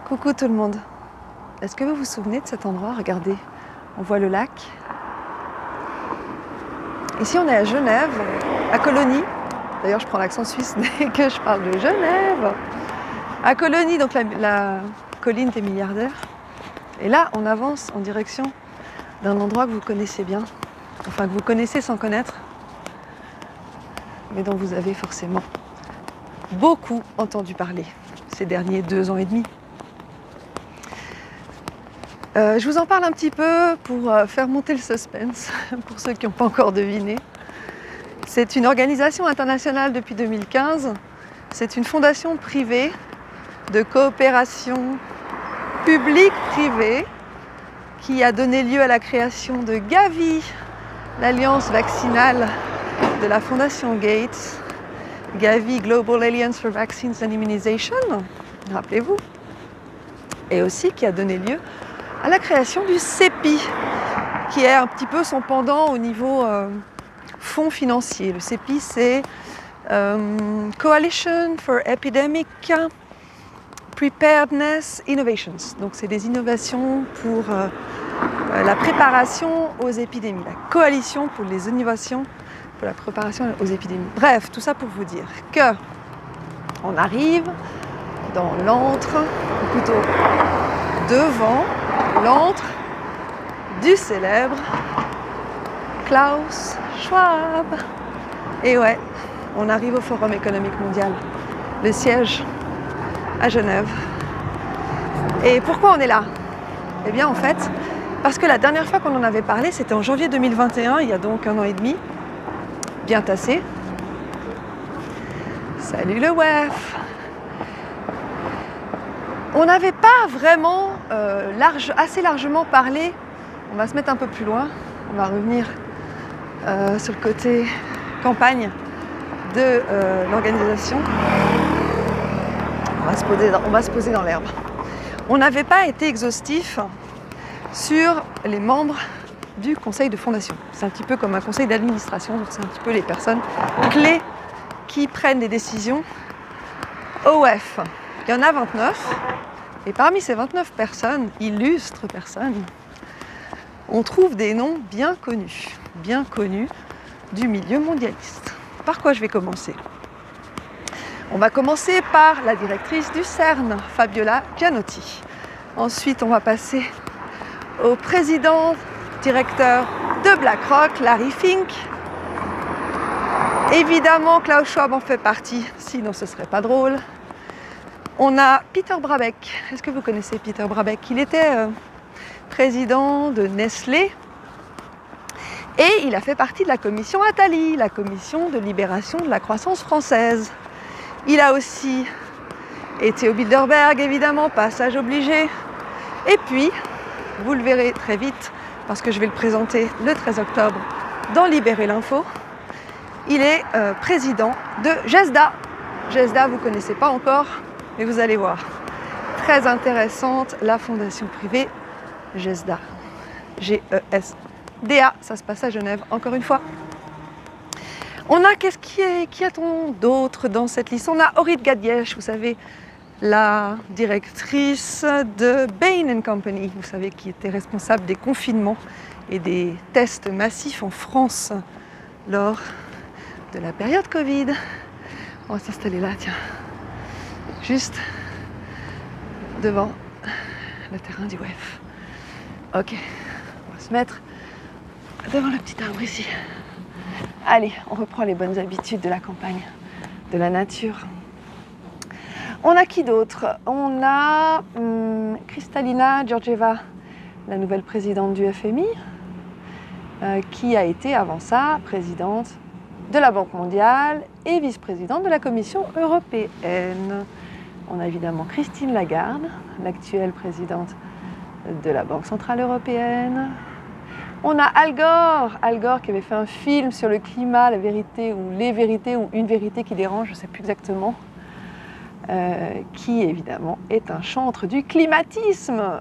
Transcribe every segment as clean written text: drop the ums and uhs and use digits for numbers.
Coucou tout le monde. Est-ce que vous vous souvenez de cet endroit? Regardez, on voit le lac. Ici on est à Genève, à Colonie. D'ailleurs je prends l'accent suisse dès que je parle de Genève. À Colonie, donc la colline des milliardaires. Et là on avance en direction d'un endroit que vous connaissez bien. Enfin que vous connaissez sans connaître. Mais dont vous avez forcément beaucoup entendu parler ces derniers 2 ans et demi. Je vous en parle un petit peu pour faire monter le suspense, pour ceux qui n'ont pas encore deviné. C'est une organisation internationale depuis 2015. C'est une fondation privée de coopération publique-privée qui a donné lieu à la création de Gavi, l'alliance vaccinale de la fondation Gates. Gavi, Global Alliance for Vaccines and Immunization, rappelez-vous. Et aussi qui a donné lieu à la création du CEPI, qui est un petit peu son pendant au niveau fonds financier. Le CEPI, c'est Coalition for Epidemic Preparedness Innovations. Donc c'est des innovations pour la préparation aux épidémies. La coalition pour les innovations pour la préparation aux épidémies. Bref, tout ça pour vous dire que on arrive dans l'antre, ou plutôt devant l'antre du célèbre Klaus Schwab. Et ouais, on arrive au Forum économique mondial, le siège à Genève. Et pourquoi on est là? Eh bien en fait, parce que la dernière fois qu'on en avait parlé, c'était en janvier 2021, il y a donc 1 an et demi, bien tassé. Salut le WEF. On n'avait pas vraiment assez largement parlé. On va se mettre un peu plus loin. On va revenir sur le côté campagne de l'organisation. On va se poser dans l'herbe. On n'avait pas été exhaustif sur les membres du conseil de fondation. C'est un petit peu comme un conseil d'administration, donc c'est un petit peu les personnes clés qui prennent des décisions au WEF. Il y en a 29, et parmi ces 29 personnes, illustres personnes, on trouve des noms bien connus du milieu mondialiste. Par quoi je vais commencer? On va commencer par la directrice du CERN, Fabiola Gianotti. Ensuite, on va passer au président directeur de BlackRock, Larry Fink. Évidemment, Klaus Schwab en fait partie, sinon ce serait pas drôle. On a Peter Brabeck. Est-ce que vous connaissez Peter Brabeck? Il était président de Nestlé et il a fait partie de la commission Attali, la commission de libération de la croissance française. Il a aussi été au Bilderberg, évidemment, passage obligé. Et puis, vous le verrez très vite, parce que je vais le présenter le 13 octobre dans Libérer l'info. Il est président de GESDA. GESDA, vous ne connaissez pas encore, mais vous allez voir. Très intéressante, la fondation privée GESDA. G-E-S-D-A, ça se passe à Genève, encore une fois. On a, qui a-t-on d'autre dans cette liste? On a Orit Gadiesh, vous savez, la directrice de Bain & Company, vous savez, qui était responsable des confinements et des tests massifs en France lors de la période Covid. On va s'installer là, tiens, juste devant le terrain du WEF. Ok, on va se mettre devant le petit arbre ici. Allez, on reprend les bonnes habitudes de la campagne, de la nature. On a qui d'autre? On a Kristalina Georgieva, la nouvelle présidente du FMI, qui a été avant ça présidente de la Banque mondiale et vice-présidente de la Commission européenne. On a évidemment Christine Lagarde, l'actuelle présidente de la Banque centrale européenne. On a Al Gore qui avait fait un film sur le climat, la vérité ou les vérités ou une vérité qui dérange, je ne sais plus exactement. Qui évidemment est un chantre du climatisme.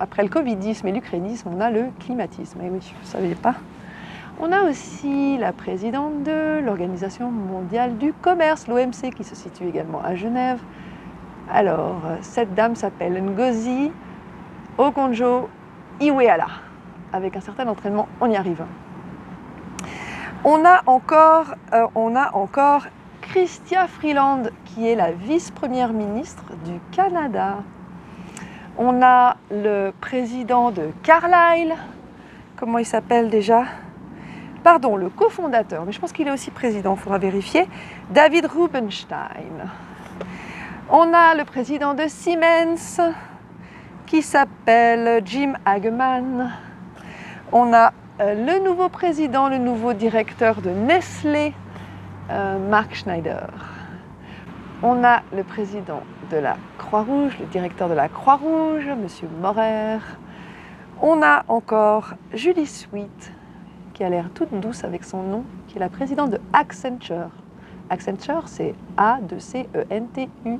Après le covidisme et l'ukrainisme, on a le climatisme. Et oui, vous ne saviez pas. On a aussi la présidente de l'Organisation mondiale du commerce, l'OMC, qui se situe également à Genève, Alors, cette dame s'appelle Ngozi Okonjo-Iweala. Avec un certain entraînement, on y arrive. On a encore Chrystia Freeland, qui est la vice-première ministre du Canada. On a le président de Carlyle, comment il s'appelle déjà? Pardon, le cofondateur, mais je pense qu'il est aussi président, il faudra vérifier, David Rubenstein. On a le président de Siemens, qui s'appelle Jim Hagemann. On a le nouveau président, le nouveau directeur de Nestlé, Mark Schneider. On a le président de la Croix-Rouge, le directeur de la Croix-Rouge, M. Morer. On a encore Julie Sweet, qui a l'air toute douce avec son nom, qui est la présidente de Accenture. Accenture, c'est A-C-E-N-T-U-R-E.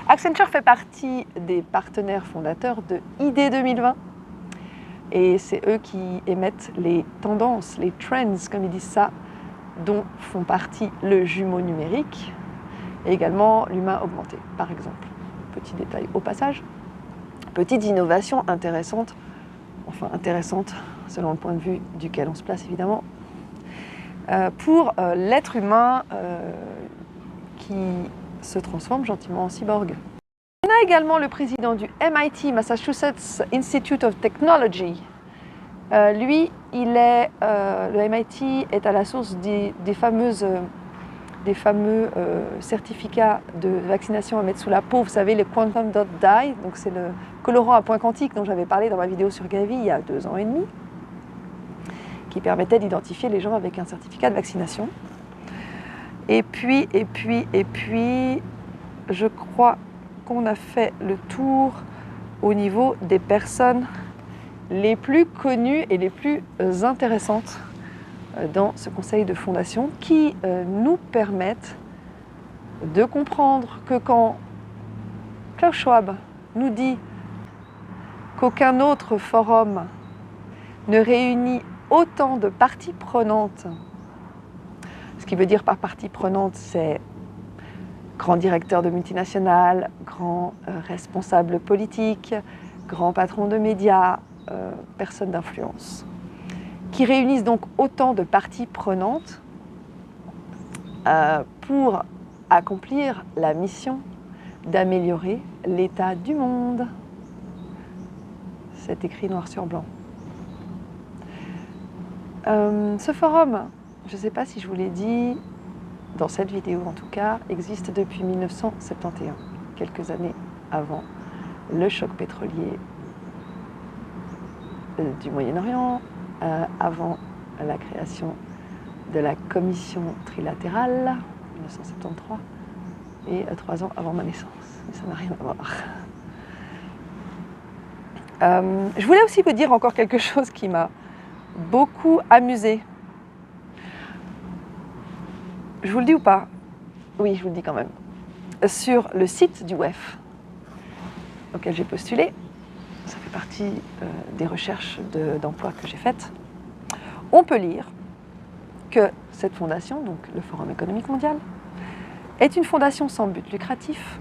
Accenture fait partie des partenaires fondateurs de ID 2020. Et c'est eux qui émettent les tendances, les trends, comme ils disent ça, dont font partie le jumeau numérique et également l'humain augmenté, par exemple. Petit détail au passage. Petite innovation intéressante, enfin intéressante selon le point de vue duquel on se place évidemment, pour l'être humain qui se transforme gentiment en cyborg. On a également le président du MIT, Massachusetts Institute of Technology. Lui, le MIT est à la source des fameux certificats de vaccination à mettre sous la peau. Vous savez, le Quantum Dot Dye, donc c'est le colorant à point quantique dont j'avais parlé dans ma vidéo sur Gavi il y a 2 ans et demi, qui permettait d'identifier les gens avec un certificat de vaccination. Et puis, je crois qu'on a fait le tour au niveau des personnes les plus connues et les plus intéressantes dans ce conseil de fondation qui nous permettent de comprendre que quand Klaus Schwab nous dit qu'aucun autre forum ne réunit autant de parties prenantes, ce qui veut dire par partie prenante, c'est grand directeur de multinationales, grand responsable politique, grand patron de médias, personnes d'influence, qui réunissent donc autant de parties prenantes pour accomplir la mission d'améliorer l'état du monde. C'est écrit noir sur blanc. Ce forum, je ne sais pas si je vous l'ai dit, dans cette vidéo en tout cas, existe depuis 1971, quelques années avant le choc pétrolier du Moyen-Orient, avant la création de la commission trilatérale, 1973, et 3 ans avant ma naissance. Mais ça n'a rien à voir. Je voulais aussi vous dire encore quelque chose qui m'a beaucoup amusée. Je vous le dis ou pas? Oui, je vous le dis quand même. Sur le site du WEF, auquel j'ai postulé, ça fait partie des recherches d'emploi que j'ai faites, on peut lire que cette fondation, donc le Forum économique mondial, est une fondation sans but lucratif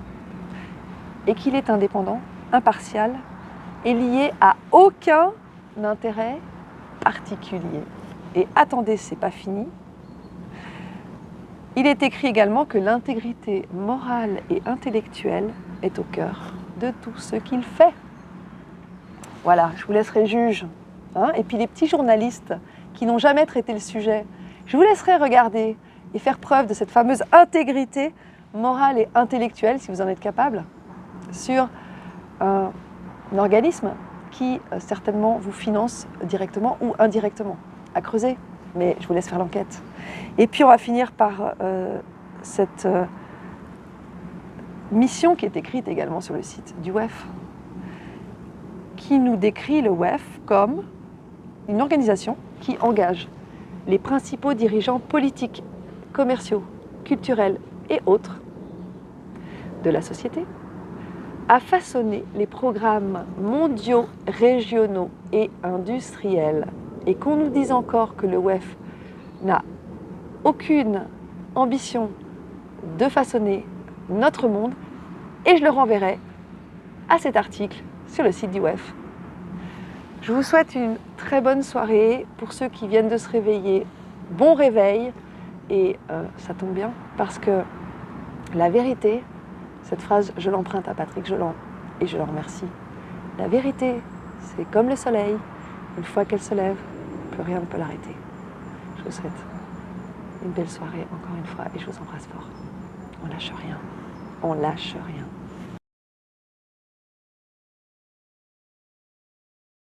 et qu'il est indépendant, impartial et lié à aucun intérêt particulier. Et attendez, c'est pas fini. Il est écrit également que l'intégrité morale et intellectuelle est au cœur de tout ce qu'il fait. Voilà, je vous laisserai juge. Et puis les petits journalistes qui n'ont jamais traité le sujet, je vous laisserai regarder et faire preuve de cette fameuse intégrité morale et intellectuelle, si vous en êtes capable, sur un organisme qui certainement vous finance directement ou indirectement, à creuser. Mais je vous laisse faire l'enquête. Et puis on va finir par cette mission qui est écrite également sur le site du WEF, qui nous décrit le WEF comme une organisation qui engage les principaux dirigeants politiques, commerciaux, culturels et autres de la société à façonner les programmes mondiaux, régionaux et industriels. Et qu'on nous dise encore que le WEF n'a aucune ambition de façonner notre monde, et je le renverrai à cet article sur le site du WEF. Je vous souhaite une très bonne soirée. Pour ceux qui viennent de se réveiller, bon réveil. Et ça tombe bien parce que la vérité, cette phrase, je l'emprunte à Patrick Joland et je le remercie. La vérité, c'est comme le soleil. Une fois qu'elle se lève, plus rien ne peut l'arrêter. Je vous souhaite une belle soirée encore une fois et je vous embrasse fort. On lâche rien. On lâche rien.